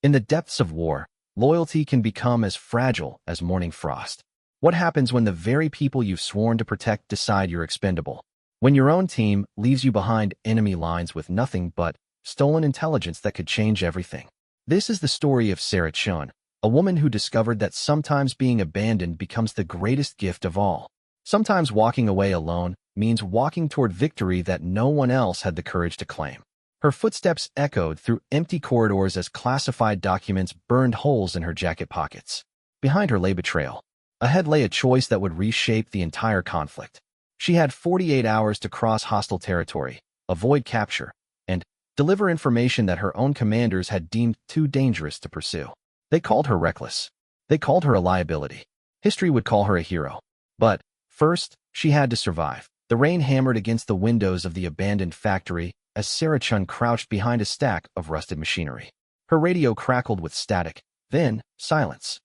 In the depths of war, loyalty can become as fragile as morning frost. What happens when the very people you've sworn to protect decide you're expendable? When your own team leaves you behind enemy lines with nothing but stolen intelligence that could change everything. This is the story of Sarah Chun, a woman who discovered that sometimes being abandoned becomes the greatest gift of all. Sometimes walking away alone means walking toward victory that no one else had the courage to claim. Her footsteps echoed through empty corridors as classified documents burned holes in her jacket pockets. Behind her lay betrayal. Ahead lay a choice that would reshape the entire conflict. She had 48 hours to cross hostile territory, avoid capture, and deliver information that her own commanders had deemed too dangerous to pursue. They called her reckless. They called her a liability. History would call her a hero. But first, she had to survive. The rain hammered against the windows of the abandoned factory as Sarah Chun crouched behind a stack of rusted machinery. Her radio crackled with static, then silence.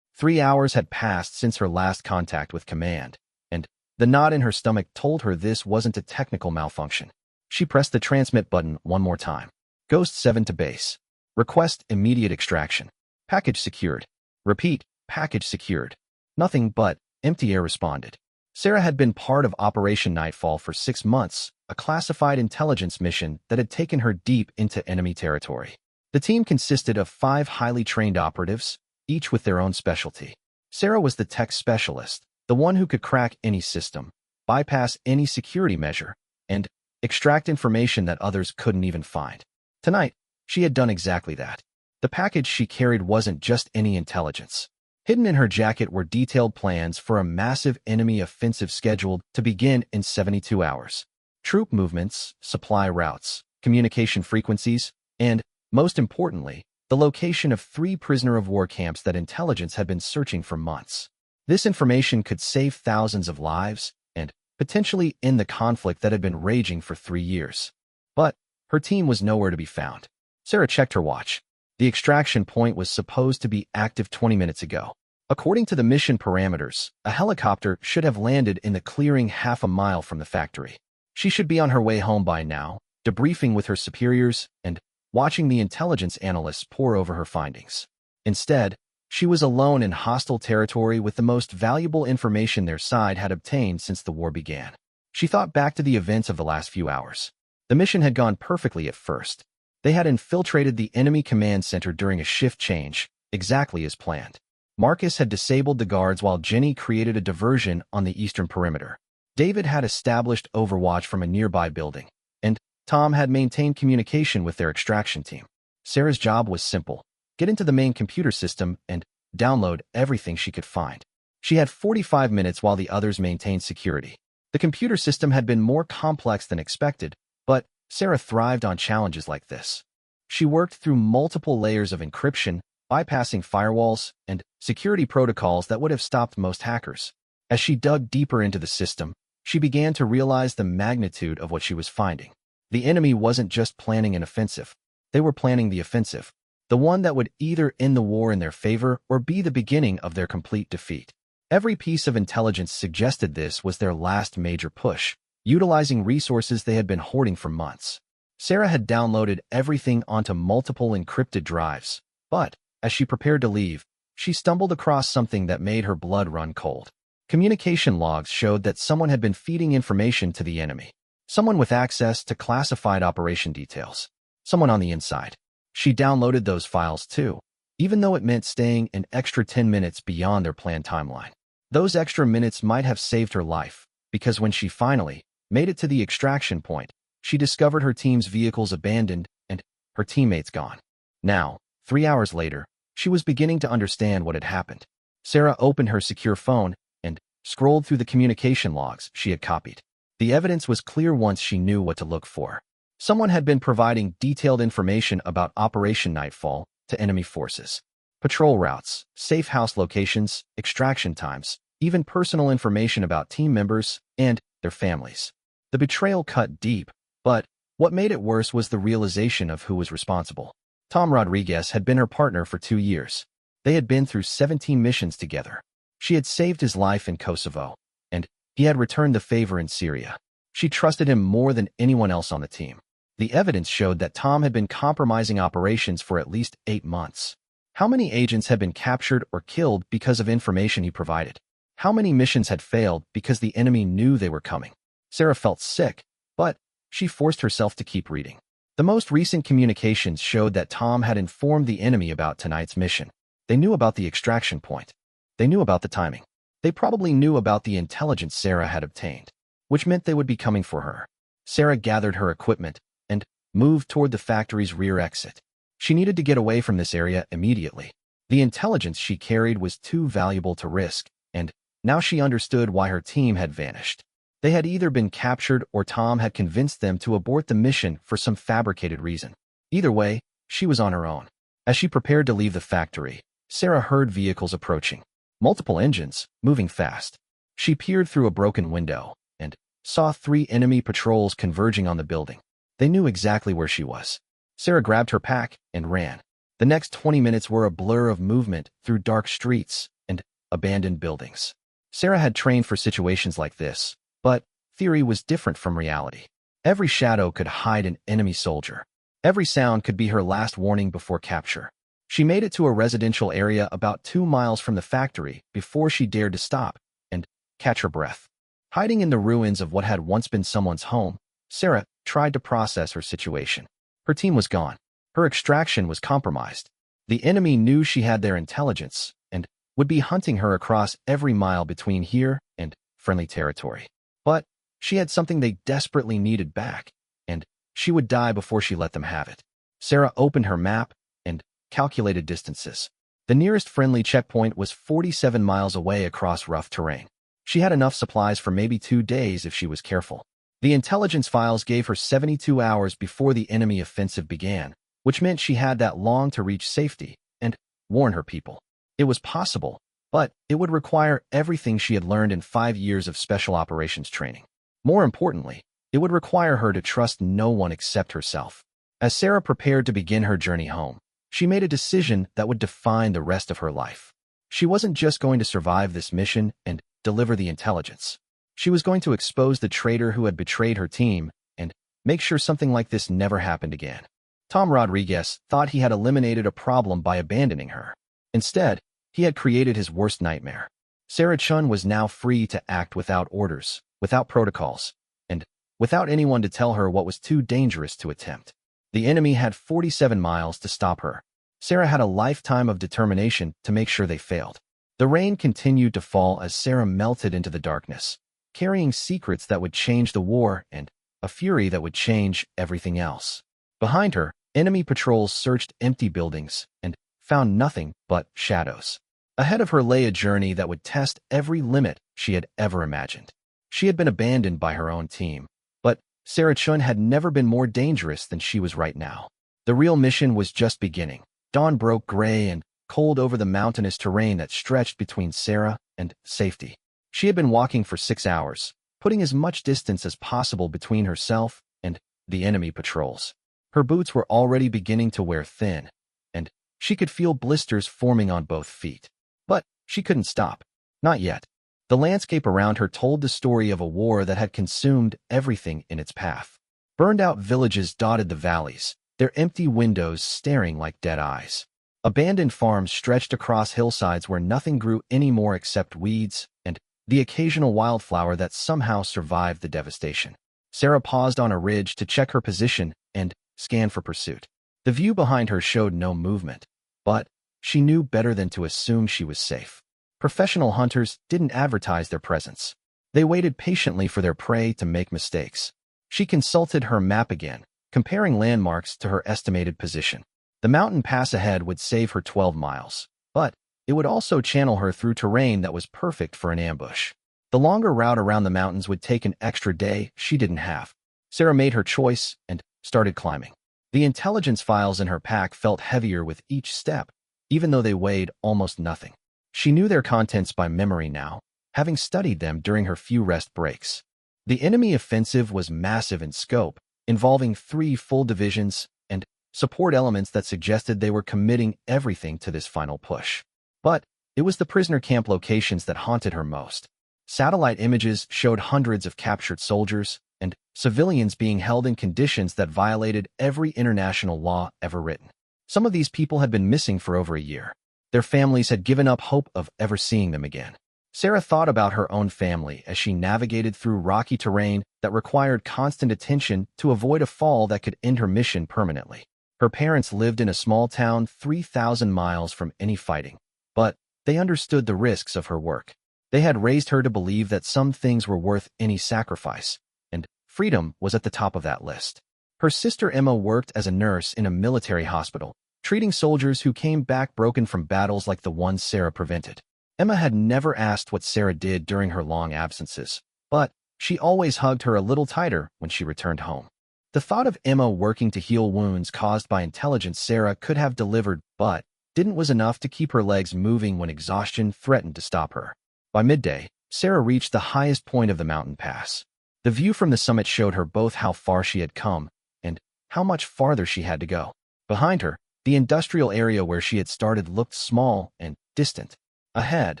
3 hours had passed since her last contact with command, and the knot in her stomach told her this wasn't a technical malfunction. She pressed the transmit button one more time. Ghost 7 to base. Request immediate extraction. Package secured. Repeat, package secured. Nothing but empty air responded. Sarah had been part of Operation Nightfall for 6 months, a classified intelligence mission that had taken her deep into enemy territory. The team consisted of 5 highly trained operatives, each with their own specialty. Sarah was the tech specialist, the one who could crack any system, bypass any security measure, and extract information that others couldn't even find. Tonight, she had done exactly that. The package she carried wasn't just any intelligence. Hidden in her jacket were detailed plans for a massive enemy offensive scheduled to begin in 72 hours. Troop movements, supply routes, communication frequencies, and, most importantly, the location of 3 prisoner-of-war camps that intelligence had been searching for months. This information could save thousands of lives and potentially end the conflict that had been raging for 3 years. But her team was nowhere to be found. Sarah checked her watch. The extraction point was supposed to be active 20 minutes ago. According to the mission parameters, a helicopter should have landed in the clearing half a mile from the factory. She should be on her way home by now, debriefing with her superiors and watching the intelligence analysts pore over her findings. Instead, she was alone in hostile territory with the most valuable information their side had obtained since the war began. She thought back to the events of the last few hours. The mission had gone perfectly at first. They had infiltrated the enemy command center during a shift change, exactly as planned. Marcus had disabled the guards while Jenny created a diversion on the eastern perimeter. David had established overwatch from a nearby building, and Tom had maintained communication with their extraction team. Sarah's job was simple: get into the main computer system and download everything she could find. She had 45 minutes while the others maintained security. The computer system had been more complex than expected, but Sarah thrived on challenges like this. She worked through multiple layers of encryption, bypassing firewalls and security protocols that would have stopped most hackers. As she dug deeper into the system, she began to realize the magnitude of what she was finding. The enemy wasn't just planning an offensive. They were planning the offensive, the one that would either end the war in their favor or be the beginning of their complete defeat. Every piece of intelligence suggested this was their last major push, utilizing resources they had been hoarding for months. Sarah had downloaded everything onto multiple encrypted drives, but as she prepared to leave, she stumbled across something that made her blood run cold. Communication logs showed that someone had been feeding information to the enemy. Someone with access to classified operation details. Someone on the inside. She downloaded those files too, even though it meant staying an extra 10 minutes beyond their planned timeline. Those extra minutes might have saved her life, because when she finally made it to the extraction point, she discovered her team's vehicles abandoned and her teammates gone. Now, 3 hours later, she was beginning to understand what had happened. Sarah opened her secure phone and scrolled through the communication logs she had copied. The evidence was clear once she knew what to look for. Someone had been providing detailed information about Operation Nightfall to enemy forces. Patrol routes, safe house locations, extraction times, even personal information about team members and their families. The betrayal cut deep, but what made it worse was the realization of who was responsible. Tom Rodriguez had been her partner for 2 years. They had been through 17 missions together. She had saved his life in Kosovo, and he had returned the favor in Syria. She trusted him more than anyone else on the team. The evidence showed that Tom had been compromising operations for at least 8 months. How many agents had been captured or killed because of information he provided? How many missions had failed because the enemy knew they were coming? Sarah felt sick, but she forced herself to keep reading. The most recent communications showed that Tom had informed the enemy about tonight's mission. They knew about the extraction point. They knew about the timing. They probably knew about the intelligence Sarah had obtained, which meant they would be coming for her. Sarah gathered her equipment and moved toward the factory's rear exit. She needed to get away from this area immediately. The intelligence she carried was too valuable to risk, and now she understood why her team had vanished. They had either been captured or Tom had convinced them to abort the mission for some fabricated reason. Either way, she was on her own. As she prepared to leave the factory, Sarah heard vehicles approaching. Multiple engines, moving fast. She peered through a broken window and saw 3 enemy patrols converging on the building. They knew exactly where she was. Sarah grabbed her pack and ran. The next 20 minutes were a blur of movement through dark streets and abandoned buildings. Sarah had trained for situations like this, but theory was different from reality. Every shadow could hide an enemy soldier. Every sound could be her last warning before capture. She made it to a residential area about 2 miles from the factory before she dared to stop and catch her breath. Hiding in the ruins of what had once been someone's home, Sarah tried to process her situation. Her team was gone. Her extraction was compromised. The enemy knew she had their intelligence and would be hunting her across every mile between here and friendly territory. But she had something they desperately needed back, and she would die before she let them have it. Sarah opened her map and calculated distances. The nearest friendly checkpoint was 47 miles away across rough terrain. She had enough supplies for maybe 2 days if she was careful. The intelligence files gave her 72 hours before the enemy offensive began, which meant she had that long to reach safety and warn her people. It was possible, but it would require everything she had learned in 5 years of special operations training. More importantly, it would require her to trust no one except herself. As Sarah prepared to begin her journey home, she made a decision that would define the rest of her life. She wasn't just going to survive this mission and deliver the intelligence. She was going to expose the traitor who had betrayed her team and make sure something like this never happened again. Tom Rodriguez thought he had eliminated a problem by abandoning her. Instead, he had created his worst nightmare. Sarah Chun was now free to act without orders, without protocols, and without anyone to tell her what was too dangerous to attempt. The enemy had 47 miles to stop her. Sarah had a lifetime of determination to make sure they failed. The rain continued to fall as Sarah melted into the darkness, carrying secrets that would change the war and a fury that would change everything else. Behind her, enemy patrols searched empty buildings and found nothing but shadows. Ahead of her lay a journey that would test every limit she had ever imagined. She had been abandoned by her own team, but Sarah Chun had never been more dangerous than she was right now. The real mission was just beginning. Dawn broke gray and cold over the mountainous terrain that stretched between Sarah and safety. She had been walking for 6 hours, putting as much distance as possible between herself and the enemy patrols. Her boots were already beginning to wear thin, and she could feel blisters forming on both feet. But she couldn't stop. Not yet. The landscape around her told the story of a war that had consumed everything in its path. Burned-out villages dotted the valleys, their empty windows staring like dead eyes. Abandoned farms stretched across hillsides where nothing grew anymore except weeds and the occasional wildflower that somehow survived the devastation. Sarah paused on a ridge to check her position and scan for pursuit. The view behind her showed no movement, but she knew better than to assume she was safe. Professional hunters didn't advertise their presence. They waited patiently for their prey to make mistakes. She consulted her map again, comparing landmarks to her estimated position. The mountain pass ahead would save her 12 miles, but it would also channel her through terrain that was perfect for an ambush. The longer route around the mountains would take an extra day she didn't have. Sarah made her choice and started climbing. The intelligence files in her pack felt heavier with each step, even though they weighed almost nothing. She knew their contents by memory now, having studied them during her few rest breaks. The enemy offensive was massive in scope, involving 3 full divisions and support elements that suggested they were committing everything to this final push. But it was the prisoner camp locations that haunted her most. Satellite images showed hundreds of captured soldiers and civilians being held in conditions that violated every international law ever written. Some of these people had been missing for over a year. Their families had given up hope of ever seeing them again. Sarah thought about her own family as she navigated through rocky terrain that required constant attention to avoid a fall that could end her mission permanently. Her parents lived in a small town 3,000 miles from any fighting, but they understood the risks of her work. They had raised her to believe that some things were worth any sacrifice, and freedom was at the top of that list. Her sister Emma worked as a nurse in a military hospital, treating soldiers who came back broken from battles like the ones Sarah prevented. Emma had never asked what Sarah did during her long absences, but she always hugged her a little tighter when she returned home. The thought of Emma working to heal wounds caused by intelligence Sarah could have delivered but didn't was enough to keep her legs moving when exhaustion threatened to stop her. By midday, Sarah reached the highest point of the mountain pass. The view from the summit showed her both how far she had come and how much farther she had to go. Behind her, the industrial area where she had started looked small and distant. Ahead,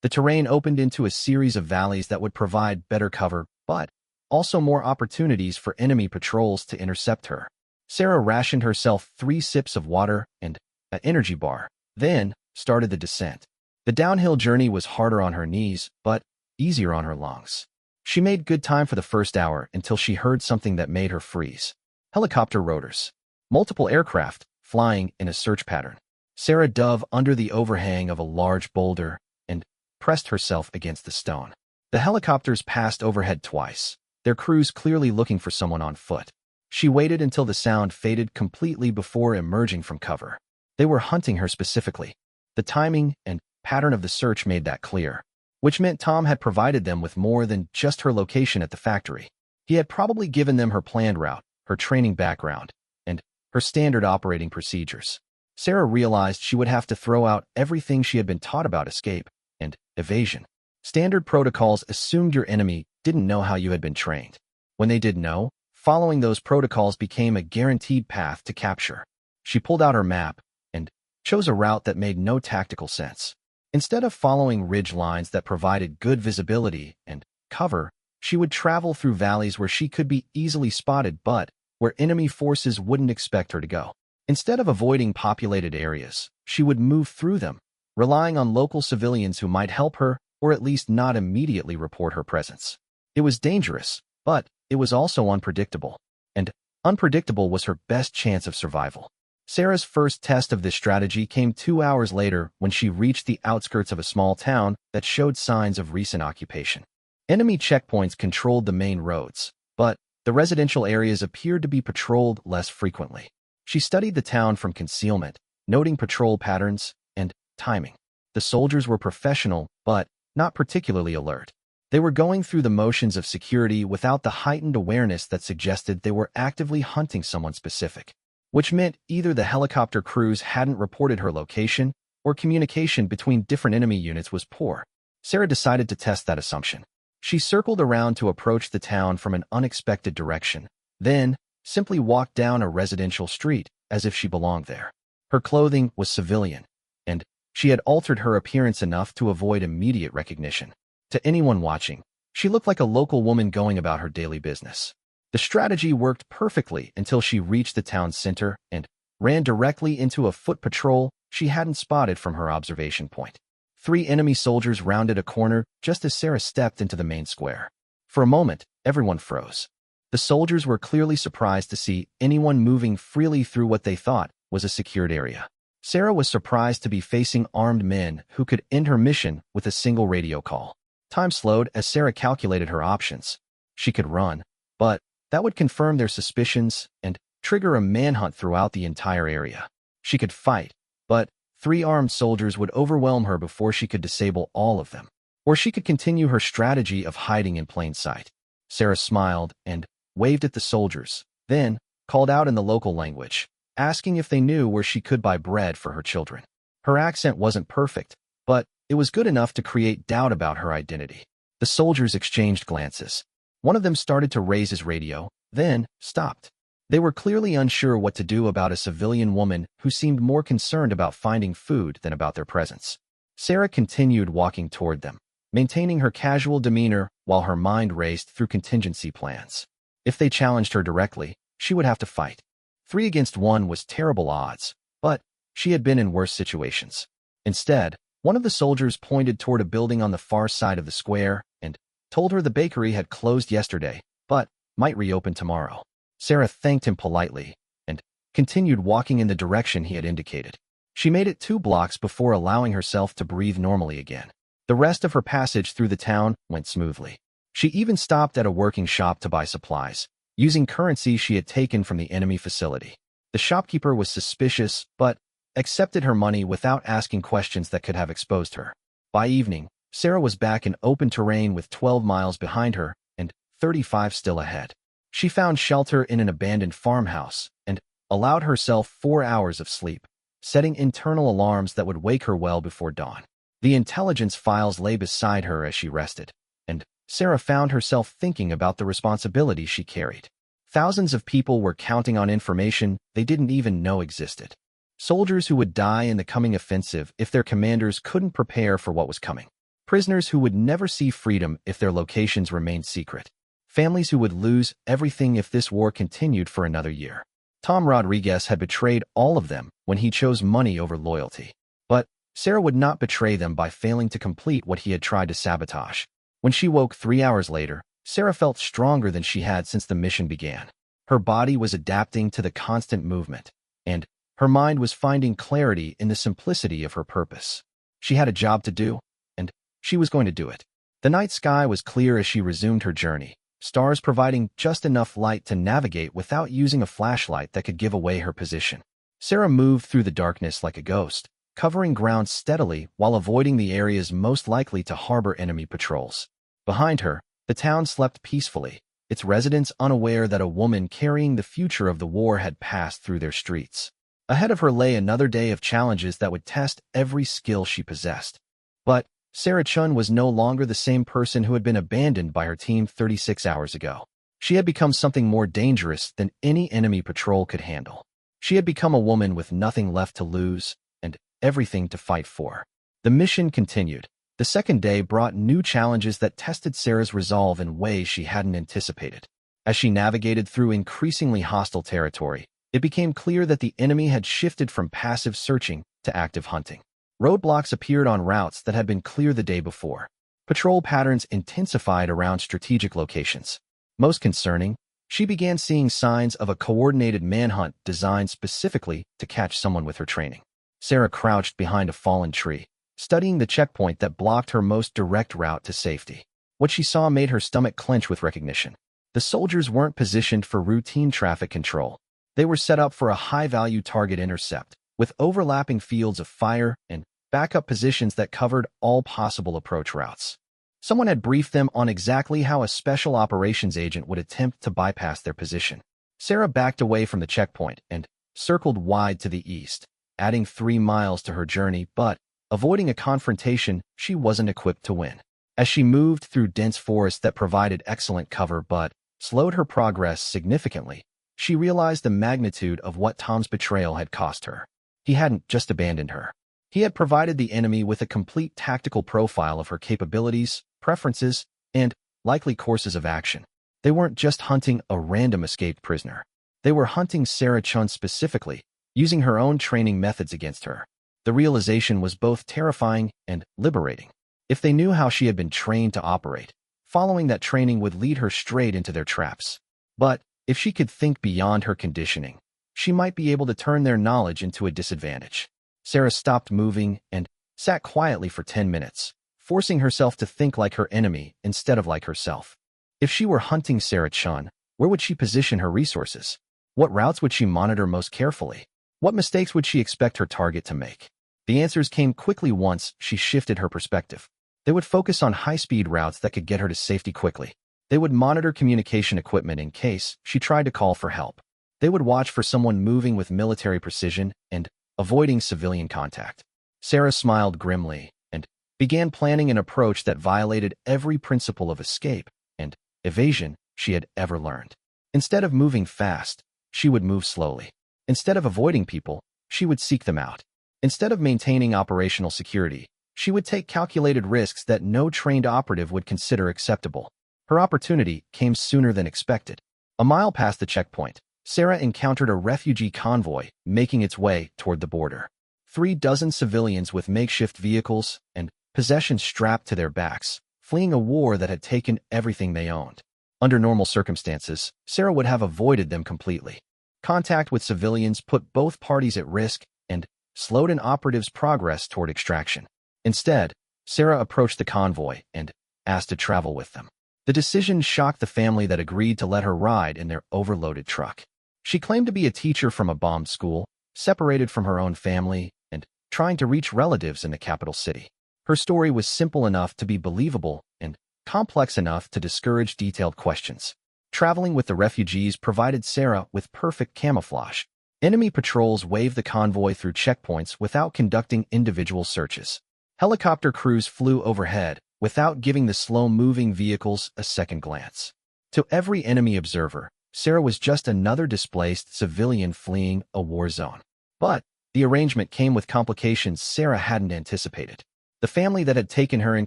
the terrain opened into a series of valleys that would provide better cover, but also more opportunities for enemy patrols to intercept her. Sarah rationed herself 3 sips of water and an energy bar, then started the descent. The downhill journey was harder on her knees, but easier on her lungs. She made good time for the first hour until she heard something that made her freeze. Helicopter rotors. Multiple aircraft flying in a search pattern. Sarah dove under the overhang of a large boulder and pressed herself against the stone. The helicopters passed overhead twice, their crews clearly looking for someone on foot. She waited until the sound faded completely before emerging from cover. They were hunting her specifically. The timing and pattern of the search made that clear, which meant Tom had provided them with more than just her location at the factory. He had probably given them her planned route, her training background, and her standard operating procedures. Sarah realized she would have to throw out everything she had been taught about escape and evasion. Standard protocols assumed your enemy didn't know how you had been trained. When they did know, following those protocols became a guaranteed path to capture. She pulled out her map and chose a route that made no tactical sense. Instead of following ridge lines that provided good visibility and cover, she would travel through valleys where she could be easily spotted but where enemy forces wouldn't expect her to go. Instead of avoiding populated areas, she would move through them, relying on local civilians who might help her or at least not immediately report her presence. It was dangerous, but it was also unpredictable, and unpredictable was her best chance of survival. Sarah's first test of this strategy came 2 hours later when she reached the outskirts of a small town that showed signs of recent occupation. Enemy checkpoints controlled the main roads, but the residential areas appeared to be patrolled less frequently. She studied the town from concealment, noting patrol patterns and timing. The soldiers were professional, but not particularly alert. They were going through the motions of security without the heightened awareness that suggested they were actively hunting someone specific, which meant either the helicopter crews hadn't reported her location or communication between different enemy units was poor. Sarah decided to test that assumption. She circled around to approach the town from an unexpected direction, then simply walked down a residential street as if she belonged there. Her clothing was civilian, and she had altered her appearance enough to avoid immediate recognition. To anyone watching, she looked like a local woman going about her daily business. The strategy worked perfectly until she reached the town's center and ran directly into a foot patrol she hadn't spotted from her observation point. 3 enemy soldiers rounded a corner just as Sarah stepped into the main square. For a moment, everyone froze. The soldiers were clearly surprised to see anyone moving freely through what they thought was a secured area. Sarah was surprised to be facing armed men who could end her mission with a single radio call. Time slowed as Sarah calculated her options. She could run, but that would confirm their suspicions and trigger a manhunt throughout the entire area. She could fight, but 3 armed soldiers would overwhelm her before she could disable all of them. Or she could continue her strategy of hiding in plain sight. Sarah smiled and waved at the soldiers, then called out in the local language, asking if they knew where she could buy bread for her children. Her accent wasn't perfect, but it was good enough to create doubt about her identity. The soldiers exchanged glances. One of them started to raise his radio, then stopped. They were clearly unsure what to do about a civilian woman who seemed more concerned about finding food than about their presence. Sarah continued walking toward them, maintaining her casual demeanor while her mind raced through contingency plans. If they challenged her directly, she would have to fight. 3 against 1 was terrible odds, but She had been in worse situations. Instead, one of the soldiers pointed toward a building on the far side of the square and told her the bakery had closed yesterday, but might reopen tomorrow. Sarah thanked him politely and continued walking in the direction he had indicated. She made it 2 blocks before allowing herself to breathe normally again. The rest of her passage through the town went smoothly. She even stopped at a working shop to buy supplies, using currency she had taken from the enemy facility. The shopkeeper was suspicious, but accepted her money without asking questions that could have exposed her. By evening, Sarah was back in open terrain with 12 miles behind her and 35 still ahead. She found shelter in an abandoned farmhouse and allowed herself 4 hours of sleep, setting internal alarms that would wake her well before dawn. The intelligence files lay beside her as she rested, and Sarah found herself thinking about the responsibility she carried. Thousands of people were counting on information they didn't even know existed. Soldiers who would die in the coming offensive if their commanders couldn't prepare for what was coming. Prisoners who would never see freedom if their locations remained secret. Families who would lose everything if this war continued for another year. Tom Rodriguez had betrayed all of them when he chose money over loyalty. But Sarah would not betray them by failing to complete what he had tried to sabotage. When she woke 3 hours later, Sarah felt stronger than she had since the mission began. Her body was adapting to the constant movement, and her mind was finding clarity in the simplicity of her purpose. She had a job to do, and she was going to do it. The night sky was clear as she resumed her journey, stars providing just enough light to navigate without using a flashlight that could give away her position. Sarah moved through the darkness like a ghost, covering ground steadily while avoiding the areas most likely to harbor enemy patrols. Behind her, the town slept peacefully, its residents unaware that a woman carrying the future of the war had passed through their streets. Ahead of her lay another day of challenges that would test every skill she possessed. But Sarah Chun was no longer the same person who had been abandoned by her team 36 hours ago. She had become something more dangerous than any enemy patrol could handle. She had become a woman with nothing left to lose and everything to fight for. The mission continued. The second day brought new challenges that tested Sarah's resolve in ways she hadn't anticipated. As she navigated through increasingly hostile territory, it became clear that the enemy had shifted from passive searching to active hunting. Roadblocks appeared on routes that had been clear the day before. Patrol patterns intensified around strategic locations. Most concerning, she began seeing signs of a coordinated manhunt designed specifically to catch someone with her training. Sarah crouched behind a fallen tree, studying the checkpoint that blocked her most direct route to safety. What she saw made her stomach clench with recognition. The soldiers weren't positioned for routine traffic control. They were set up for a high-value target intercept, with overlapping fields of fire and backup positions that covered all possible approach routes. Someone had briefed them on exactly how a special operations agent would attempt to bypass their position. Sarah backed away from the checkpoint and circled wide to the east, adding 3 miles to her journey, but avoiding a confrontation she wasn't equipped to win. As she moved through dense forest that provided excellent cover but slowed her progress significantly, she realized the magnitude of what Tom's betrayal had cost her. He hadn't just abandoned her. He had provided the enemy with a complete tactical profile of her capabilities, preferences, and likely courses of action. They weren't just hunting a random escaped prisoner. They were hunting Sarah Chun specifically, using her own training methods against her. The realization was both terrifying and liberating. If they knew how she had been trained to operate, following that training would lead her straight into their traps. But if she could think beyond her conditioning, she might be able to turn their knowledge into a disadvantage. Sarah stopped moving and sat quietly for 10 minutes, forcing herself to think like her enemy instead of like herself. If she were hunting Sarah Chun, where would she position her resources? What routes would she monitor most carefully? What mistakes would she expect her target to make? The answers came quickly once she shifted her perspective. They would focus on high-speed routes that could get her to safety quickly. They would monitor communication equipment in case she tried to call for help. They would watch for someone moving with military precision and avoiding civilian contact. Sarah smiled grimly and began planning an approach that violated every principle of escape and evasion she had ever learned. Instead of moving fast, she would move slowly. Instead of avoiding people, she would seek them out. Instead of maintaining operational security, she would take calculated risks that no trained operative would consider acceptable. Her opportunity came sooner than expected. A mile past the checkpoint, Sarah encountered a refugee convoy making its way toward the border. 36 civilians with makeshift vehicles and possessions strapped to their backs, fleeing a war that had taken everything they owned. Under normal circumstances, Sarah would have avoided them completely. Contact with civilians put both parties at risk and slowed an operative's progress toward extraction. Instead, Sarah approached the convoy and asked to travel with them. The decision shocked the family that agreed to let her ride in their overloaded truck. She claimed to be a teacher from a bombed school, separated from her own family, and trying to reach relatives in the capital city. Her story was simple enough to be believable and complex enough to discourage detailed questions. Traveling with the refugees provided Sarah with perfect camouflage. Enemy patrols waved the convoy through checkpoints without conducting individual searches. Helicopter crews flew overhead without giving the slow-moving vehicles a second glance. To every enemy observer, Sarah was just another displaced civilian fleeing a war zone. But the arrangement came with complications Sarah hadn't anticipated. The family that had taken her in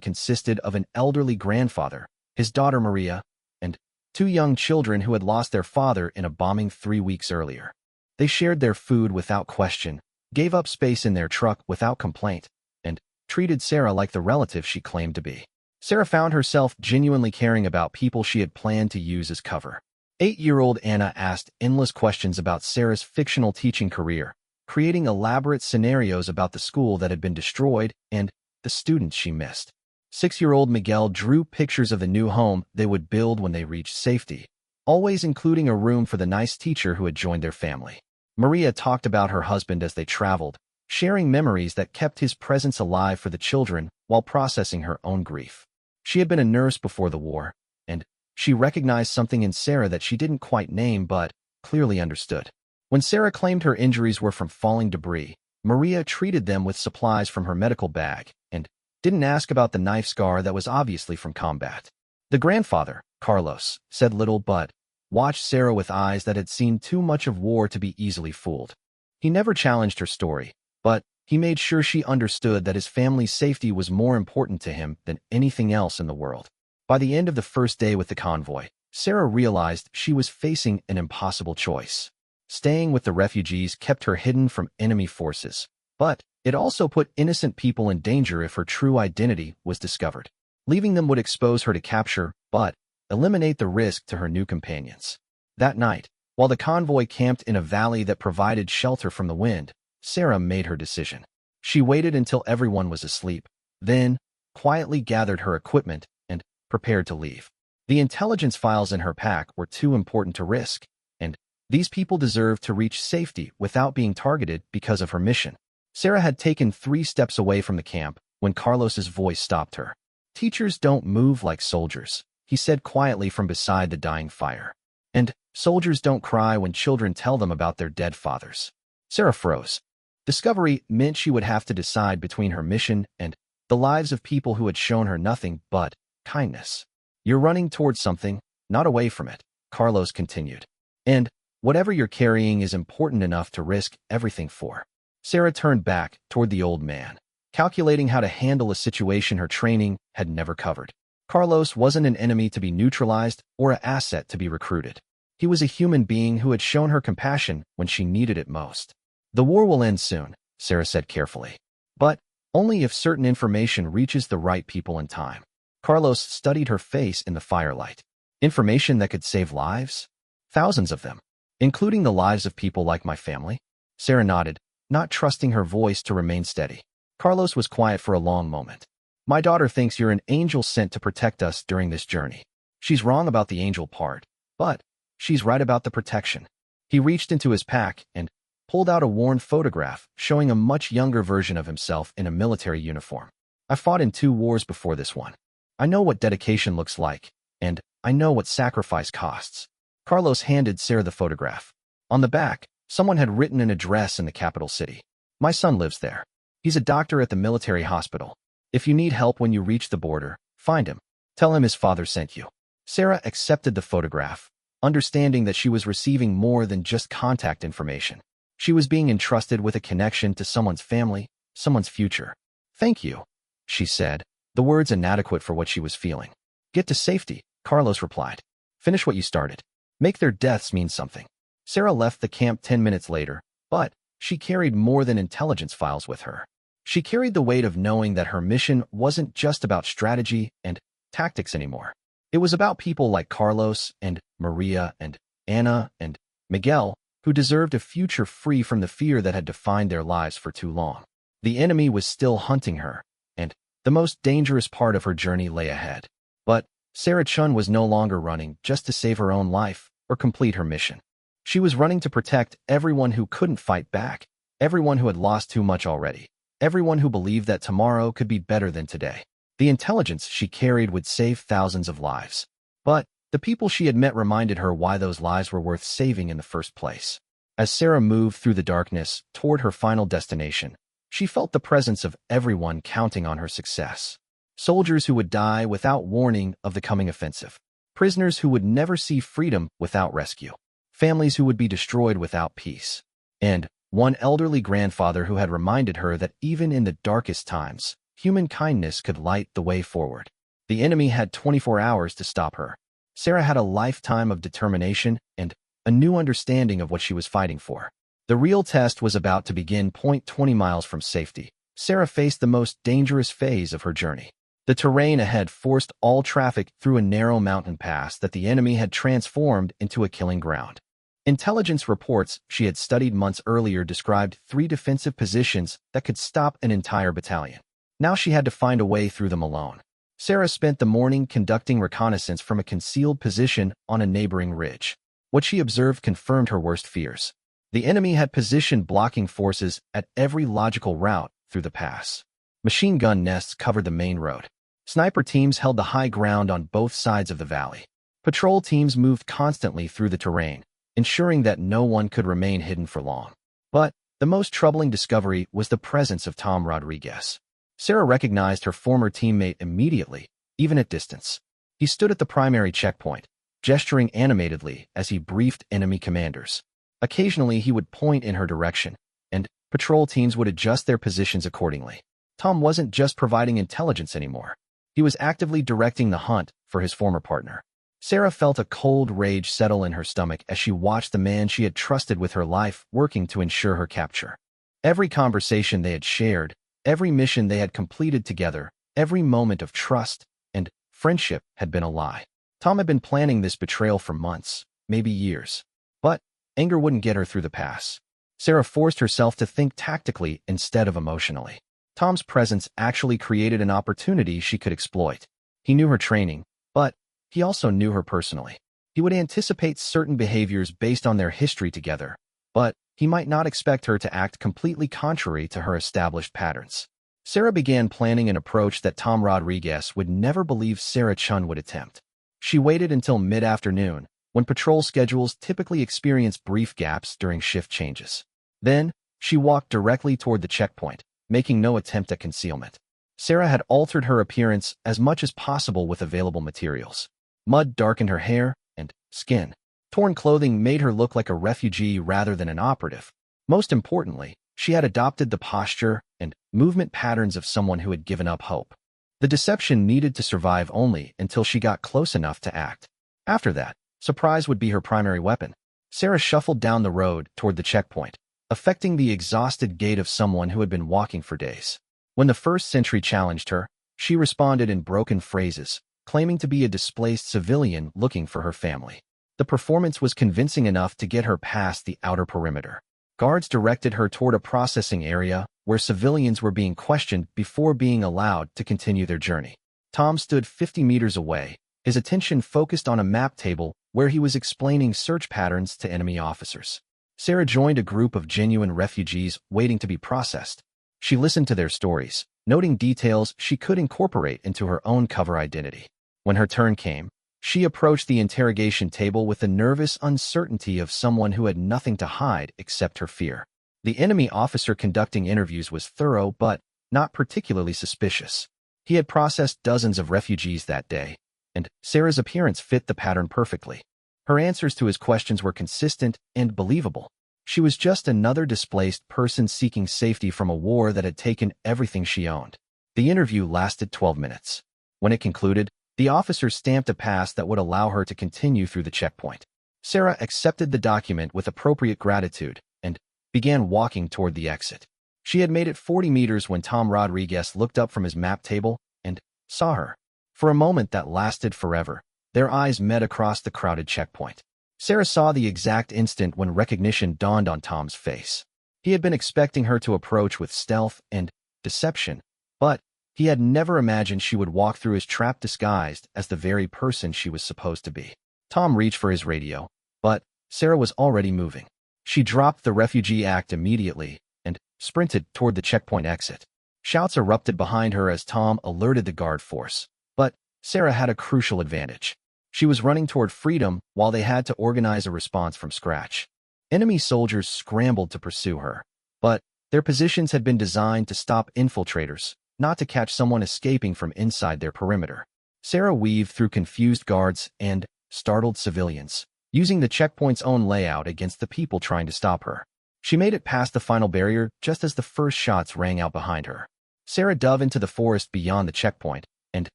consisted of an elderly grandfather, his daughter Maria, and 2 young children who had lost their father in a bombing 3 weeks earlier. They shared their food without question, gave up space in their truck without complaint, and treated Sarah like the relative she claimed to be. Sarah found herself genuinely caring about people she had planned to use as cover. 8-year-old Anna asked endless questions about Sarah's fictional teaching career, creating elaborate scenarios about the school that had been destroyed and the students she missed. 6-year-old Miguel drew pictures of the new home they would build when they reached safety, always including a room for the nice teacher who had joined their family. Maria talked about her husband as they traveled, sharing memories that kept his presence alive for the children while processing her own grief. She had been a nurse before the war, and she recognized something in Sarah that she didn't quite name but clearly understood. When Sarah claimed her injuries were from falling debris, Maria treated them with supplies from her medical bag and didn't ask about the knife scar that was obviously from combat. The grandfather, Carlos, said little but watched Sarah with eyes that had seen too much of war to be easily fooled. He never challenged her story, but he made sure she understood that his family's safety was more important to him than anything else in the world. By the end of the first day with the convoy, Sarah realized she was facing an impossible choice. Staying with the refugees kept her hidden from enemy forces, but it also put innocent people in danger if her true identity was discovered. Leaving them would expose her to capture, but eliminate the risk to her new companions. That night, while the convoy camped in a valley that provided shelter from the wind, Sarah made her decision. She waited until everyone was asleep, then quietly gathered her equipment and prepared to leave. The intelligence files in her pack were too important to risk, and these people deserved to reach safety without being targeted because of her mission. Sarah had taken 3 steps away from the camp when Carlos's voice stopped her. "Teachers don't move like soldiers," he said quietly from beside the dying fire. "And soldiers don't cry when children tell them about their dead fathers." Sarah froze. Discovery meant she would have to decide between her mission and the lives of people who had shown her nothing but kindness. "You're running towards something, not away from it," Carlos continued. "And whatever you're carrying is important enough to risk everything for." Sarah turned back toward the old man, calculating how to handle a situation her training had never covered. Carlos wasn't an enemy to be neutralized or an asset to be recruited. He was a human being who had shown her compassion when she needed it most. "The war will end soon," Sarah said carefully. "But only if certain information reaches the right people in time." Carlos studied her face in the firelight. "Information that could save lives? Thousands of them, including the lives of people like my family?" Sarah nodded, not trusting her voice to remain steady. Carlos was quiet for a long moment. "My daughter thinks you're an angel sent to protect us during this journey. She's wrong about the angel part, but she's right about the protection." He reached into his pack and pulled out a worn photograph showing a much younger version of himself in a military uniform. "I fought in 2 wars before this one. I know what dedication looks like, and I know what sacrifice costs." Carlos handed Sarah the photograph. On the back, someone had written an address in the capital city. "My son lives there. He's a doctor at the military hospital. If you need help when you reach the border, find him. Tell him his father sent you." Sarah accepted the photograph, understanding that she was receiving more than just contact information. She was being entrusted with a connection to someone's family, someone's future. "Thank you," she said, the words inadequate for what she was feeling. "Get to safety," Carlos replied. "Finish what you started. Make their deaths mean something." Sarah left the camp 10 minutes later, but she carried more than intelligence files with her. She carried the weight of knowing that her mission wasn't just about strategy and tactics anymore. It was about people like Carlos and Maria and Anna and Miguel, who deserved a future free from the fear that had defined their lives for too long. The enemy was still hunting her, and the most dangerous part of her journey lay ahead. But Sarah Chun was no longer running just to save her own life or complete her mission. She was running to protect everyone who couldn't fight back, everyone who had lost too much already, everyone who believed that tomorrow could be better than today. The intelligence she carried would save thousands of lives. But the people she had met reminded her why those lives were worth saving in the first place. As Sarah moved through the darkness toward her final destination, she felt the presence of everyone counting on her success. Soldiers who would die without warning of the coming offensive. Prisoners who would never see freedom without rescue. Families who would be destroyed without peace. And one elderly grandfather who had reminded her that even in the darkest times, human kindness could light the way forward. The enemy had 24 hours to stop her. Sarah had a lifetime of determination and a new understanding of what she was fighting for. The real test was about to begin. 20 miles from safety, Sarah faced the most dangerous phase of her journey. The terrain ahead forced all traffic through a narrow mountain pass that the enemy had transformed into a killing ground. Intelligence reports she had studied months earlier described 3 defensive positions that could stop an entire battalion. Now she had to find a way through them alone. Sarah spent the morning conducting reconnaissance from a concealed position on a neighboring ridge. What she observed confirmed her worst fears. The enemy had positioned blocking forces at every logical route through the pass. Machine gun nests covered the main road. Sniper teams held the high ground on both sides of the valley. Patrol teams moved constantly through the terrain, ensuring that no one could remain hidden for long. But the most troubling discovery was the presence of Tom Rodriguez. Sarah recognized her former teammate immediately, even at distance. He stood at the primary checkpoint, gesturing animatedly as he briefed enemy commanders. Occasionally, he would point in her direction, and patrol teams would adjust their positions accordingly. Tom wasn't just providing intelligence anymore. He was actively directing the hunt for his former partner. Sarah felt a cold rage settle in her stomach as she watched the man she had trusted with her life working to ensure her capture. Every conversation they had shared, every mission they had completed together, every moment of trust and friendship had been a lie. Tom had been planning this betrayal for months, maybe years. But anger wouldn't get her through the pass. Sarah forced herself to think tactically instead of emotionally. Tom's presence actually created an opportunity she could exploit. He knew her training, but he also knew her personally. He would anticipate certain behaviors based on their history together, but he might not expect her to act completely contrary to her established patterns. Sarah began planning an approach that Tom Rodriguez would never believe Sarah Chun would attempt. She waited until mid-afternoon, when patrol schedules typically experience brief gaps during shift changes. Then, she walked directly toward the checkpoint, making no attempt at concealment. Sarah had altered her appearance as much as possible with available materials. Mud darkened her hair and skin. Torn clothing made her look like a refugee rather than an operative. Most importantly, she had adopted the posture and movement patterns of someone who had given up hope. The deception needed to survive only until she got close enough to act. After that, surprise would be her primary weapon. Sarah shuffled down the road toward the checkpoint, affecting the exhausted gait of someone who had been walking for days. When the first sentry challenged her, she responded in broken phrases, claiming to be a displaced civilian looking for her family. The performance was convincing enough to get her past the outer perimeter. Guards directed her toward a processing area where civilians were being questioned before being allowed to continue their journey. Tom stood 50 meters away, his attention focused on a map table where he was explaining search patterns to enemy officers. Sarah joined a group of genuine refugees waiting to be processed. She listened to their stories, noting details she could incorporate into her own cover identity. When her turn came, she approached the interrogation table with the nervous uncertainty of someone who had nothing to hide except her fear. The enemy officer conducting interviews was thorough but not particularly suspicious. He had processed dozens of refugees that day, and Sarah's appearance fit the pattern perfectly. Her answers to his questions were consistent and believable. She was just another displaced person seeking safety from a war that had taken everything she owned. The interview lasted 12 minutes. When it concluded, the officer stamped a pass that would allow her to continue through the checkpoint. Sarah accepted the document with appropriate gratitude and began walking toward the exit. She had made it 40 meters when Tom Rodriguez looked up from his map table and saw her. For a moment that lasted forever, their eyes met across the crowded checkpoint. Sarah saw the exact instant when recognition dawned on Tom's face. He had been expecting her to approach with stealth and deception, but he had never imagined she would walk through his trap disguised as the very person she was supposed to be. Tom reached for his radio, but Sarah was already moving. She dropped the Refugee Act immediately and sprinted toward the checkpoint exit. Shouts erupted behind her as Tom alerted the guard force, but Sarah had a crucial advantage. She was running toward freedom while they had to organize a response from scratch. Enemy soldiers scrambled to pursue her, but their positions had been designed to stop infiltrators, not to catch someone escaping from inside their perimeter. Sarah weaved through confused guards and startled civilians, using the checkpoint's own layout against the people trying to stop her. She made it past the final barrier just as the first shots rang out behind her. Sarah dove into the forest beyond the checkpoint and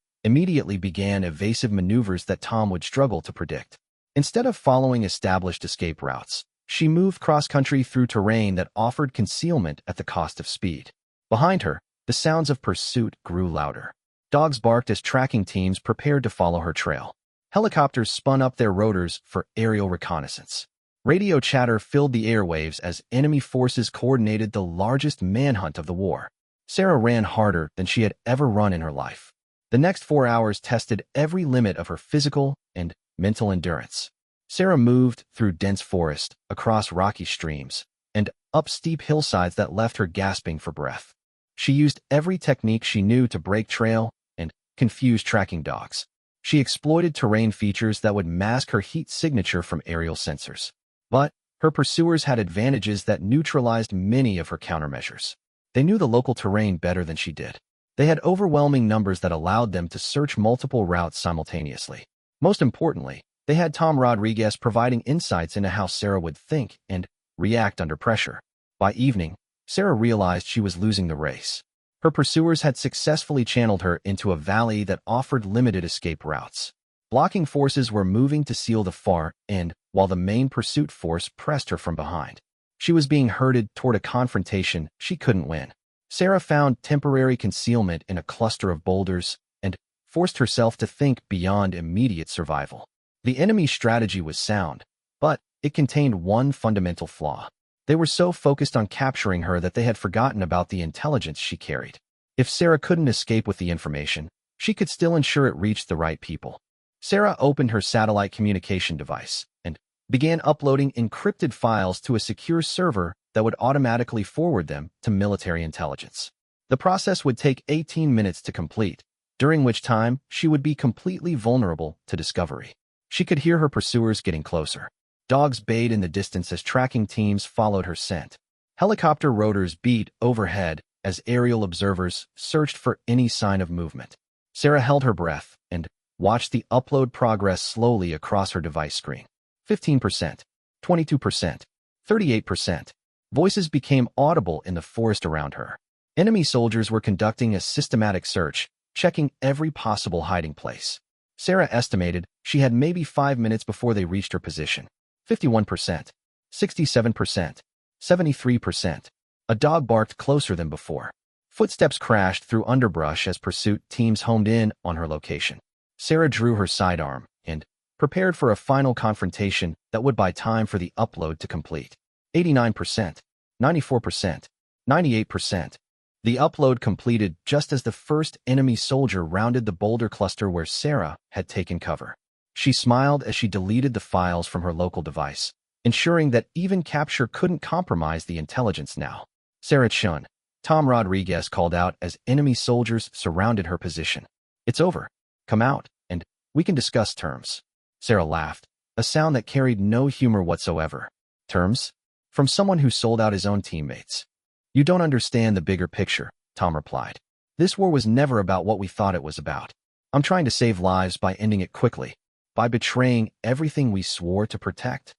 immediately began evasive maneuvers that Tom would struggle to predict. Instead of following established escape routes, she moved cross-country through terrain that offered concealment at the cost of speed. Behind her, the sounds of pursuit grew louder. Dogs barked as tracking teams prepared to follow her trail. Helicopters spun up their rotors for aerial reconnaissance. Radio chatter filled the airwaves as enemy forces coordinated the largest manhunt of the war. Sarah ran harder than she had ever run in her life. The next 4 hours tested every limit of her physical and mental endurance. Sarah moved through dense forest, across rocky streams, and up steep hillsides that left her gasping for breath. She used every technique she knew to break trail and confuse tracking dogs. She exploited terrain features that would mask her heat signature from aerial sensors. But her pursuers had advantages that neutralized many of her countermeasures. They knew the local terrain better than she did. They had overwhelming numbers that allowed them to search multiple routes simultaneously. Most importantly, they had Tom Rodriguez providing insights into how Sarah would think and react under pressure. By evening, Sarah realized she was losing the race. Her pursuers had successfully channeled her into a valley that offered limited escape routes. Blocking forces were moving to seal the far end, while the main pursuit force pressed her from behind. She was being herded toward a confrontation she couldn't win. Sarah found temporary concealment in a cluster of boulders and forced herself to think beyond immediate survival. The enemy's strategy was sound, but it contained one fundamental flaw. They were so focused on capturing her that they had forgotten about the intelligence she carried. If Sarah couldn't escape with the information, she could still ensure it reached the right people. Sarah opened her satellite communication device and began uploading encrypted files to a secure server that would automatically forward them to military intelligence. The process would take 18 minutes to complete, during which time she would be completely vulnerable to discovery. She could hear her pursuers getting closer. Dogs bayed in the distance as tracking teams followed her scent. Helicopter rotors beat overhead as aerial observers searched for any sign of movement. Sarah held her breath and watched the upload progress slowly across her device screen. 15%, 22%, 38%. Voices became audible in the forest around her. Enemy soldiers were conducting a systematic search, checking every possible hiding place. Sarah estimated she had maybe 5 minutes before they reached her position. 51%, 67%, 73%. A dog barked closer than before. Footsteps crashed through underbrush as pursuit teams homed in on her location. Sarah drew her sidearm and prepared for a final confrontation that would buy time for the upload to complete. 89%, 94%, 98%. The upload completed just as the first enemy soldier rounded the boulder cluster where Sarah had taken cover. She smiled as she deleted the files from her local device, ensuring that even capture couldn't compromise the intelligence now. Sarah Chun, Tom Rodriguez called out as enemy soldiers surrounded her position. "It's over. Come out, and we can discuss terms." Sarah laughed, a sound that carried no humor whatsoever. "Terms? From someone who sold out his own teammates." "You don't understand the bigger picture," Tom replied. "This war was never about what we thought it was about. I'm trying to save lives by ending it quickly, by betraying everything we swore to protect,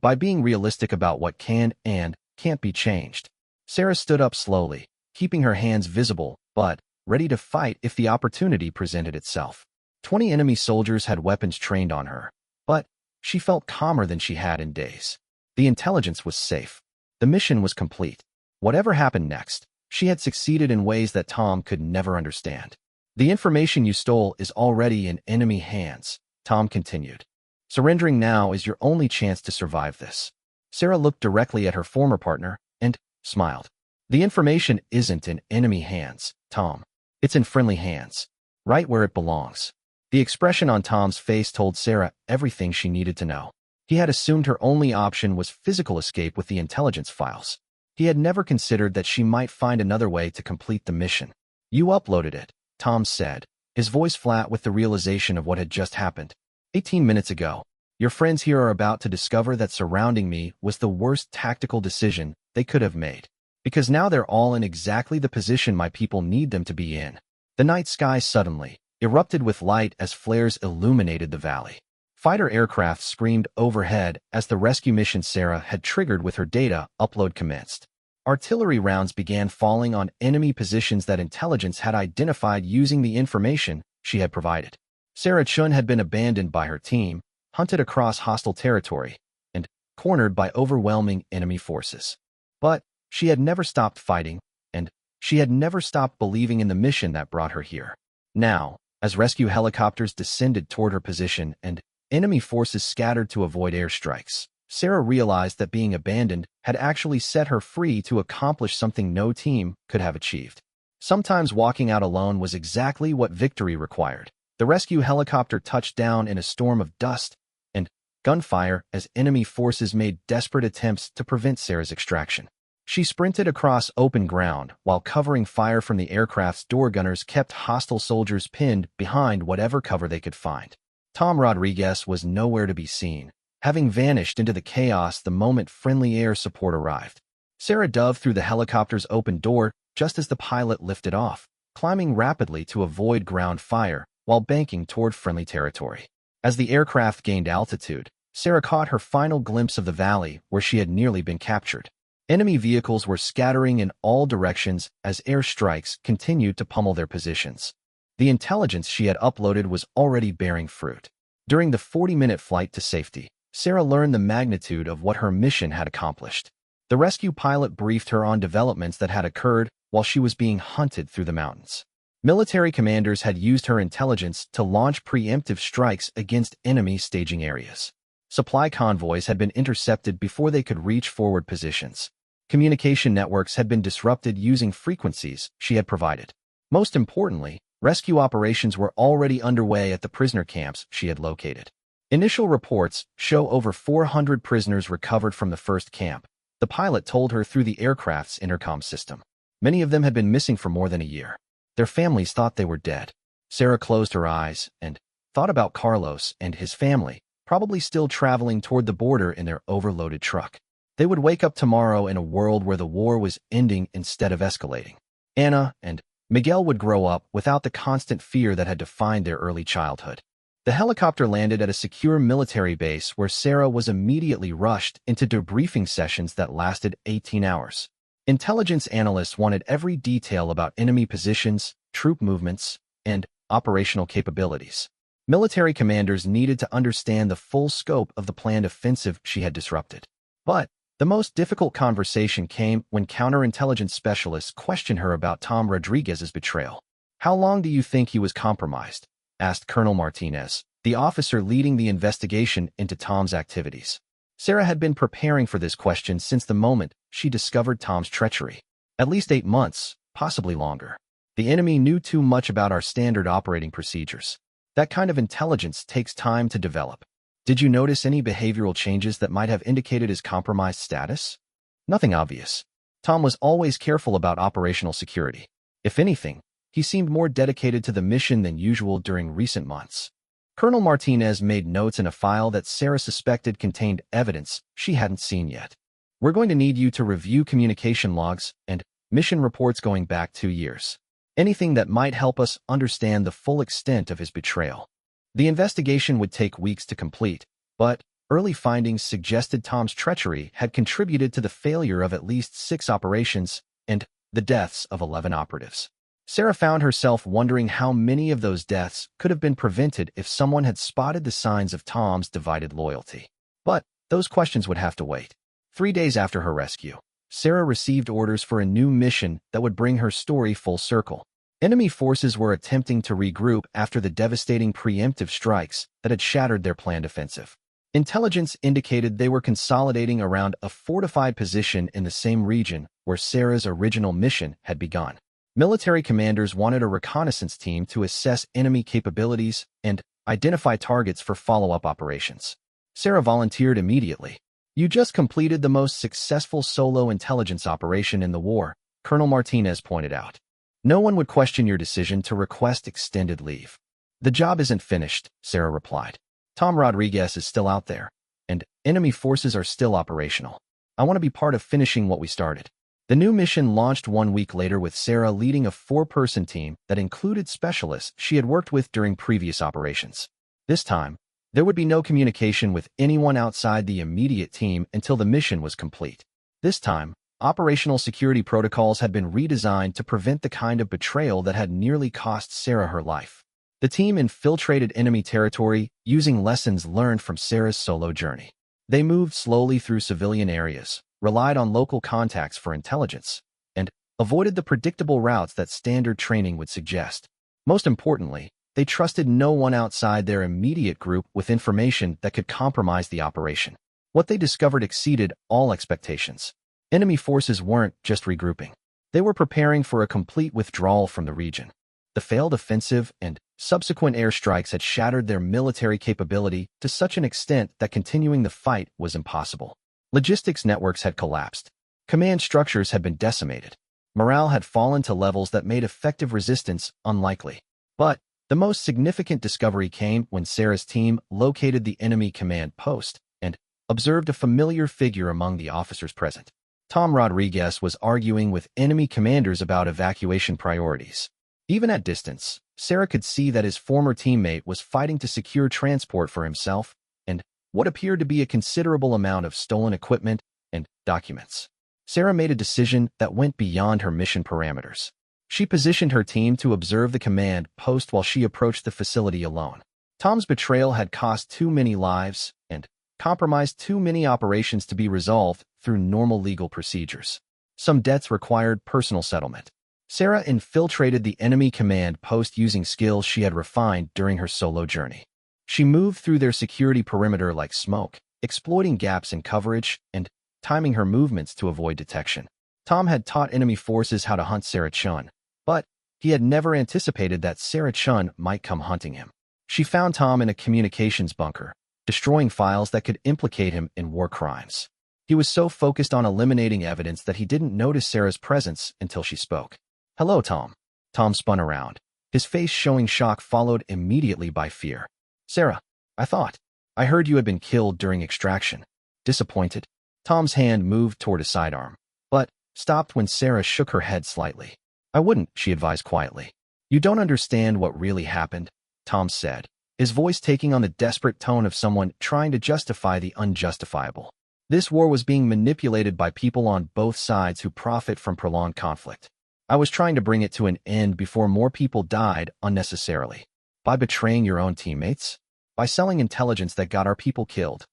by being realistic about what can and can't be changed." Sarah stood up slowly, keeping her hands visible, but ready to fight if the opportunity presented itself. 20 enemy soldiers had weapons trained on her, but she felt calmer than she had in days. The intelligence was safe. The mission was complete. Whatever happened next, she had succeeded in ways that Tom could never understand. The information you stole is already in enemy hands, Tom continued. Surrendering now is your only chance to survive this. Sarah looked directly at her former partner and smiled. The information isn't in enemy hands, Tom. It's in friendly hands, right where it belongs. The expression on Tom's face told Sarah everything she needed to know. He had assumed her only option was physical escape with the intelligence files. He had never considered that she might find another way to complete the mission. You uploaded it, Tom said, his voice flat with the realization of what had just happened. 18 minutes ago. Your friends here are about to discover that surrounding me was the worst tactical decision they could have made. Because now they're all in exactly the position my people need them to be in. The night sky suddenly erupted with light as flares illuminated the valley. Fighter aircraft screamed overhead as the rescue mission Sarah had triggered with her data upload commenced. Artillery rounds began falling on enemy positions that intelligence had identified using the information she had provided. Sarah Chun had been abandoned by her team, hunted across hostile territory, and cornered by overwhelming enemy forces. But she had never stopped fighting, and she had never stopped believing in the mission that brought her here. Now, as rescue helicopters descended toward her position and enemy forces scattered to avoid airstrikes, Sarah realized that being abandoned had actually set her free to accomplish something no team could have achieved. Sometimes walking out alone was exactly what victory required. The rescue helicopter touched down in a storm of dust and gunfire as enemy forces made desperate attempts to prevent Sarah's extraction. She sprinted across open ground while covering fire from the aircraft's door gunners kept hostile soldiers pinned behind whatever cover they could find. Tom Rodriguez was nowhere to be seen, having vanished into the chaos the moment friendly air support arrived. Sarah dove through the helicopter's open door just as the pilot lifted off, climbing rapidly to avoid ground fire while banking toward friendly territory. As the aircraft gained altitude, Sarah caught her final glimpse of the valley where she had nearly been captured. Enemy vehicles were scattering in all directions as airstrikes continued to pummel their positions. The intelligence she had uploaded was already bearing fruit. During the 40-minute flight to safety, Sarah learned the magnitude of what her mission had accomplished. The rescue pilot briefed her on developments that had occurred while she was being hunted through the mountains. Military commanders had used her intelligence to launch preemptive strikes against enemy staging areas. Supply convoys had been intercepted before they could reach forward positions. Communication networks had been disrupted using frequencies she had provided. Most importantly, rescue operations were already underway at the prisoner camps she had located. Initial reports show over 400 prisoners recovered from the first camp, the pilot told her through the aircraft's intercom system. Many of them had been missing for more than a year. Their families thought they were dead. Sarah closed her eyes and thought about Carlos and his family, probably still traveling toward the border in their overloaded truck. They would wake up tomorrow in a world where the war was ending instead of escalating. Anna and Miguel would grow up without the constant fear that had defined their early childhood. The helicopter landed at a secure military base where Sarah was immediately rushed into debriefing sessions that lasted 18 hours. Intelligence analysts wanted every detail about enemy positions, troop movements, and operational capabilities. Military commanders needed to understand the full scope of the planned offensive she had disrupted. But the most difficult conversation came when counterintelligence specialists questioned her about Tom Rodriguez's betrayal. "How long do you think he was compromised?" asked Colonel Martinez, the officer leading the investigation into Tom's activities. Sarah had been preparing for this question since the moment she discovered Tom's treachery. At least 8 months, possibly longer. The enemy knew too much about our standard operating procedures. That kind of intelligence takes time to develop. Did you notice any behavioral changes that might have indicated his compromised status? Nothing obvious. Tom was always careful about operational security. If anything, he seemed more dedicated to the mission than usual during recent months. Colonel Martinez made notes in a file that Sarah suspected contained evidence she hadn't seen yet. "We're going to need you to review communication logs and mission reports going back 2 years. Anything that might help us understand the full extent of his betrayal." The investigation would take weeks to complete, but early findings suggested Tom's treachery had contributed to the failure of at least 6 operations and the deaths of 11 operatives. Sarah found herself wondering how many of those deaths could have been prevented if someone had spotted the signs of Tom's divided loyalty. But those questions would have to wait. 3 days after her rescue, Sarah received orders for a new mission that would bring her story full circle. Enemy forces were attempting to regroup after the devastating preemptive strikes that had shattered their planned offensive. Intelligence indicated they were consolidating around a fortified position in the same region where Sarah's original mission had begun. Military commanders wanted a reconnaissance team to assess enemy capabilities and identify targets for follow-up operations. Sarah volunteered immediately. "You just completed the most successful solo intelligence operation in the war," Colonel Martinez pointed out. "No one would question your decision to request extended leave." "The job isn't finished," Sarah replied. "Tom Rodriguez is still out there, and enemy forces are still operational. I want to be part of finishing what we started." The new mission launched 1 week later with Sarah leading a 4-person team that included specialists she had worked with during previous operations. This time, there would be no communication with anyone outside the immediate team until the mission was complete. This time, operational security protocols had been redesigned to prevent the kind of betrayal that had nearly cost Sarah her life. The team infiltrated enemy territory using lessons learned from Sarah's solo journey. They moved slowly through civilian areas, relied on local contacts for intelligence, and avoided the predictable routes that standard training would suggest. Most importantly, they trusted no one outside their immediate group with information that could compromise the operation. What they discovered exceeded all expectations. Enemy forces weren't just regrouping. They were preparing for a complete withdrawal from the region. The failed offensive and subsequent airstrikes had shattered their military capability to such an extent that continuing the fight was impossible. Logistics networks had collapsed. Command structures had been decimated. Morale had fallen to levels that made effective resistance unlikely. But the most significant discovery came when Sarah's team located the enemy command post and observed a familiar figure among the officers present. Tom Rodriguez was arguing with enemy commanders about evacuation priorities. Even at distance, Sarah could see that his former teammate was fighting to secure transport for himself and what appeared to be a considerable amount of stolen equipment and documents. Sarah made a decision that went beyond her mission parameters. She positioned her team to observe the command post while she approached the facility alone. Tom's betrayal had cost too many lives and compromised too many operations to be resolved through normal legal procedures. Some debts required personal settlement. Sarah infiltrated the enemy command post using skills she had refined during her solo journey. She moved through their security perimeter like smoke, exploiting gaps in coverage and timing her movements to avoid detection. Tom had taught enemy forces how to hunt Sarah Chun, but he had never anticipated that Sarah Chun might come hunting him. She found Tom in a communications bunker, destroying files that could implicate him in war crimes. He was so focused on eliminating evidence that he didn't notice Sarah's presence until she spoke. "Hello, Tom." Tom spun around, his face showing shock followed immediately by fear. "Sarah, I heard you had been killed during extraction." Disappointed, Tom's hand moved toward a sidearm, but stopped when Sarah shook her head slightly. "I wouldn't," she advised quietly. "You don't understand what really happened," Tom said, his voice taking on the desperate tone of someone trying to justify the unjustifiable. "This war was being manipulated by people on both sides who profit from prolonged conflict. I was trying to bring it to an end before more people died unnecessarily. By betraying your own teammates? By selling intelligence that got our people killed?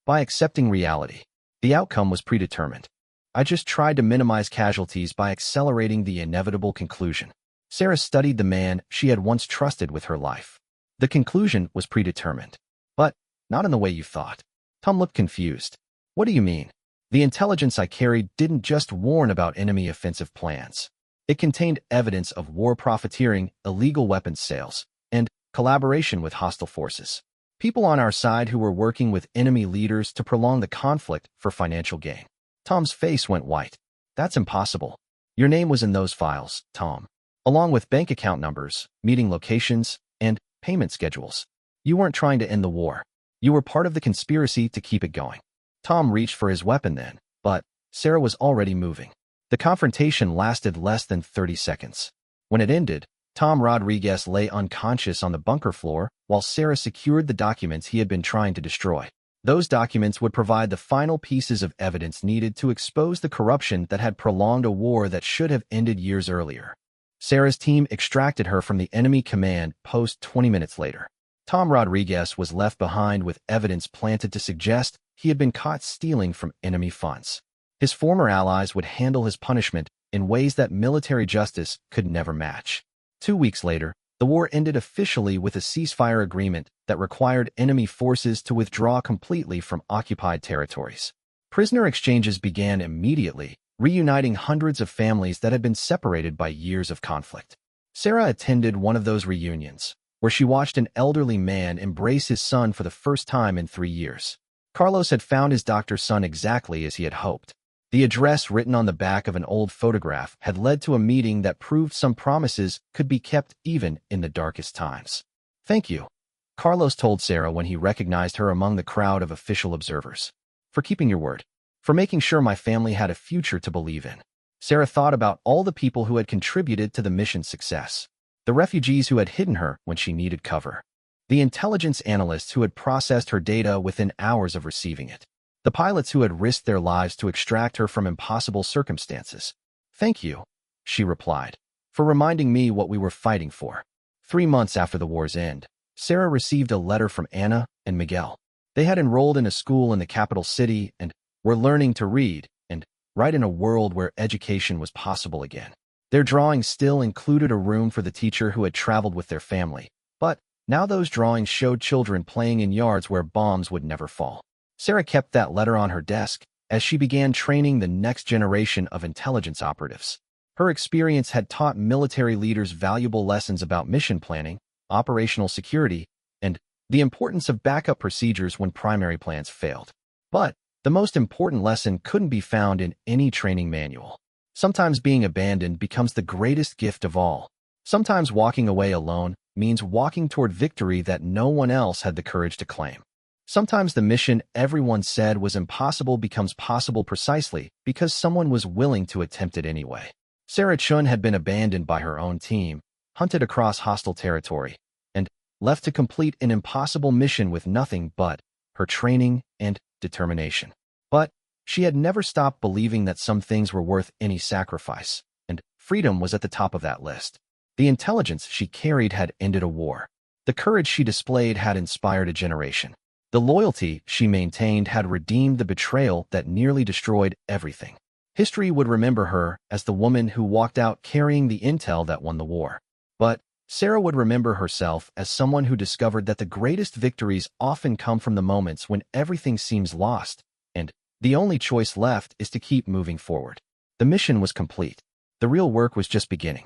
By accepting reality? The outcome was predetermined. I just tried to minimize casualties by accelerating the inevitable conclusion." Sarah studied the man she had once trusted with her life. "The conclusion was predetermined. But not in the way you thought." Tom looked confused. "What do you mean?" "The intelligence I carried didn't just warn about enemy offensive plans. It contained evidence of war profiteering, illegal weapons sales, and collaboration with hostile forces. People on our side who were working with enemy leaders to prolong the conflict for financial gain." Tom's face went white. "That's impossible." "Your name was in those files, Tom, along with bank account numbers, meeting locations, and payment schedules. You weren't trying to end the war. You were part of the conspiracy to keep it going." Tom reached for his weapon then, but Sarah was already moving. The confrontation lasted less than 30 seconds. When it ended, Tom Rodriguez lay unconscious on the bunker floor while Sarah secured the documents he had been trying to destroy. Those documents would provide the final pieces of evidence needed to expose the corruption that had prolonged a war that should have ended years earlier. Sarah's team extracted her from the enemy command post 20 minutes later. Tom Rodriguez was left behind with evidence planted to suggest he had been caught stealing from enemy funds. His former allies would handle his punishment in ways that military justice could never match. 2 weeks later, the war ended officially with a ceasefire agreement that required enemy forces to withdraw completely from occupied territories. Prisoner exchanges began immediately, reuniting hundreds of families that had been separated by years of conflict. Sarah attended one of those reunions, where she watched an elderly man embrace his son for the first time in 3 years. Carlos had found his doctor's son exactly as he had hoped. The address written on the back of an old photograph had led to a meeting that proved some promises could be kept even in the darkest times. "Thank you," Carlos told Sarah when he recognized her among the crowd of official observers. "For keeping your word. For making sure my family had a future to believe in." Sarah thought about all the people who had contributed to the mission's success. The refugees who had hidden her when she needed cover. The intelligence analysts who had processed her data within hours of receiving it. The pilots who had risked their lives to extract her from impossible circumstances. "Thank you," she replied, "for reminding me what we were fighting for." 3 months after the war's end, Sarah received a letter from Anna and Miguel. They had enrolled in a school in the capital city and were learning to read and write in a world where education was possible again. Their drawings still included a room for the teacher who had traveled with their family, but now those drawings showed children playing in yards where bombs would never fall. Sarah kept that letter on her desk as she began training the next generation of intelligence operatives. Her experience had taught military leaders valuable lessons about mission planning, operational security, and the importance of backup procedures when primary plans failed. But the most important lesson couldn't be found in any training manual. Sometimes being abandoned becomes the greatest gift of all. Sometimes walking away alone means walking toward victory that no one else had the courage to claim. Sometimes the mission everyone said was impossible becomes possible precisely because someone was willing to attempt it anyway. Sarah Chun had been abandoned by her own team, hunted across hostile territory, and left to complete an impossible mission with nothing but her training and determination. But she had never stopped believing that some things were worth any sacrifice, and freedom was at the top of that list. The intelligence she carried had ended a war. The courage she displayed had inspired a generation. The loyalty she maintained had redeemed the betrayal that nearly destroyed everything. History would remember her as the woman who walked out carrying the intel that won the war. But Sarah would remember herself as someone who discovered that the greatest victories often come from the moments when everything seems lost, and the only choice left is to keep moving forward. The mission was complete. The real work was just beginning.